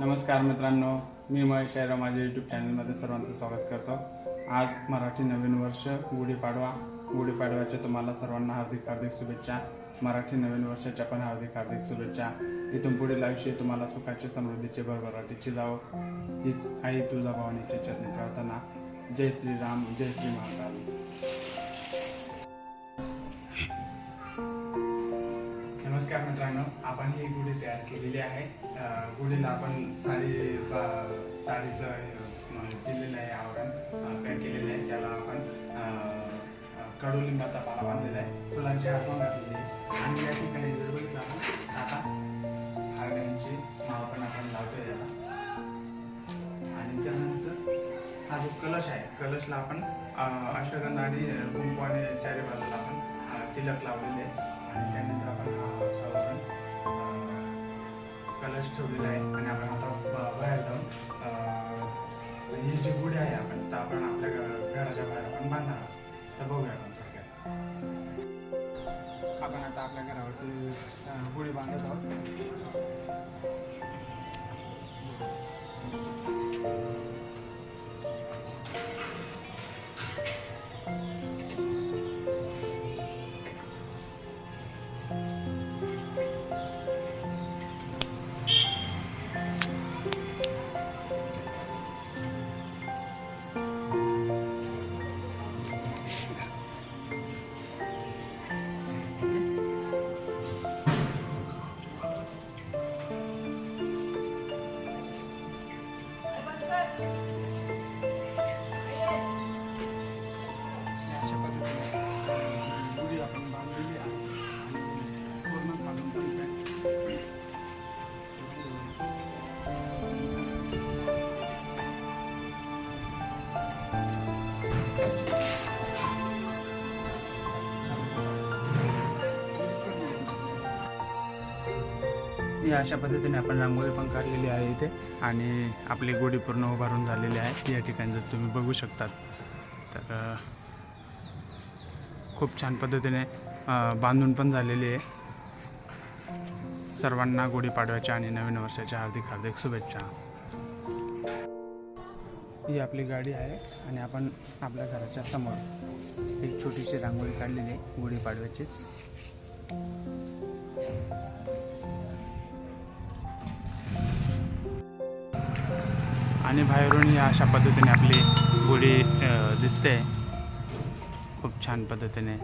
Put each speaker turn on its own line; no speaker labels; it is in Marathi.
नमस्कार मित्रांनो, मी महेश आहे. माझ्या यूट्यूब चॅनलमध्ये सर्वांचं स्वागत करतो. आज मराठी नवीन वर्ष गुढीपाडव्याच्या तुम्हाला सर्वांना हार्दिक हार्दिक शुभेच्छा. मराठी नवीन वर्षाच्या पण हार्दिक हार्दिक शुभेच्छा. इथून पुढील आयुष्य तुम्हाला सुखाचे, समृद्धीचे, भरभराटीचे जावो हीच आई तुळजाभवानीची चरणी प्रार्थना. जय श्रीराम, जय श्री महाकाल. नमस्कार मित्रांनो, आपण ही गुढी तयार केलेली आहे. गुढीला आपण साडीचं दिलेलं आहे, आवरण पॅक केलेलं आहे. त्याला आपण कडुलिंबाचा पाला बांधलेला आहे, फुलांची हातून घातलेली आहे. आणि या ठिकाणी जर बघितलं आपण आता हारड्यांची नाव पण आपण लावतोय याला. आणि त्यानंतर हा जो कलश आहे, कलशला आपण अष्टगंध आणि कुंकू आणि चारी बाजूला आपण तिलक लावलेले आहे. आणि त्यानंतर आपण कलश ठेवलेला आहे. आणि आपण आता बाहेर जाऊन ही जी गुढी आहे आपण आपल्या घराच्या बाहेर आपण बांधणार आहोत. तर बघूया आपण थोडक्यात. आपण आता आपल्या घरावरती गुढी बांधत आहोत. या अशा पद्धतीने आपण रांगोळी पण काढलेली आहे इथे. आणि आपली गुढी पूर्ण उभारून झालेली आहे. या ठिकाणी जर तुम्ही बघू शकतात तर खूप छान पद्धतीने बांधून पण झालेली आहे. सर्वांना गुढीपाडव्याच्या आणि नवीन वर्षाच्या हार्दिक हार्दिक शुभेच्छा. ही आपली गाडी आहे आणि आपण आपल्या घराच्या समोर एक छोटीशी रांगोळी काढलेली आहे गुढीपाडव्याचीच. आणि बाहेरून अशा पद्धतीने आपली गुढी दिसते खूप छान पद्धतीने.